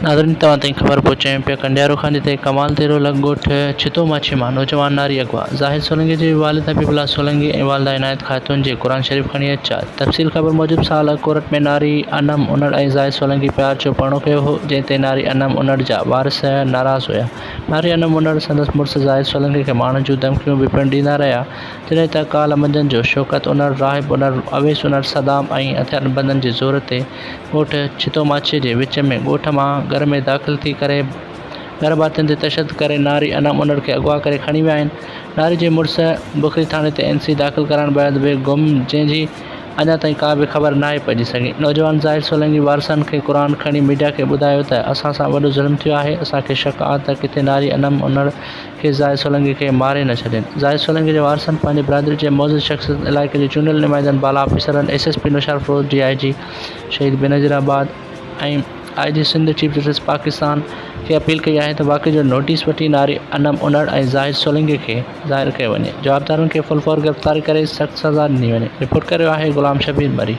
नाज़रीन तव्हां ताईं ख़बर पहुचायूं पिया कंडियारो खां जिते कमाल तेरो लग ॻोठ छितो माछी मां नौजवान नारी अगवा ज़ाहिद सोलंकी जे वालिद हबीबुल्लाह सोलंकी ऐं वालिदा इनायत खातून जे क़ुरान शरीफ़ खणी अचा। तफ़सील ख़बर मूजिब साल कोर्ट में नारी अनम उनड़ ऐं ज़ाहिद सोलंकी प्यार जो परणो कयो हो, जंहिं ते नारी अनम उनड़ जा वारिस नाराज़ हुआ। नारी अनम उनड़ संदसि मुड़ुसु ज़ाहिद सोलंकी खे मारण जूं धमकियूं भी पिणु ॾींदा रहिया, जॾहिं त काल्ह मंझंदि जो शौकत उनड़, राहिब उनड़, अवेस उनड़, सदाम ऐं हथियारबंदनि जे ज़ोर ते ॻोठ छितो माछी जे विच में ॻोठ मां घर में दाख़िल थी करे घर भातियुनि ते तशदुद करे नारी अनम उनड़ खे अगवा करे खणी विया आहिनि। नारी जे मुड़ुसु बुखरी थाणे ते NC दाख़िल करण बैदि बि गुम, जंहिंजी अञा ताईं का बि ख़बर नाहे पइजी सघी। नौजवान ज़ाहिद सोलंकी वारसनि खे क़ुरान खणी मीडिया खे ॿुधायो त असां सां वॾो ज़ुल्म थियो आहे। असांखे शक आहे त किथे नारी अनम उनड़ खे ज़ाहिद सोलंकी खे मारे न छॾनि। ज़ाहिद सोलंकी जे वारसनि पंहिंजी बिरादरी जे मौजूद शख़्सियत, इलाइक़े जे चूंडियल नुमाइंदनि, बाला ऑफिसरनि, SSP निशार फिरोज़, DIG शहीद बेनज़ीराबाद ऐं IG Sindh chief justice Pakistan खे अपील कई आहे त वाक़े जो नोटिस वठी नारी अनम उनड़ ऐं ज़ाहिद सोलंकी खे ज़ाहिर कयो वञे। जवाबदारनि खे फुल फौर गिरफ़्तारी करे सख़्त सज़ा ॾिनी वञे। रिपोर्ट करियो आहे ग़ुलाम शबीर मरी।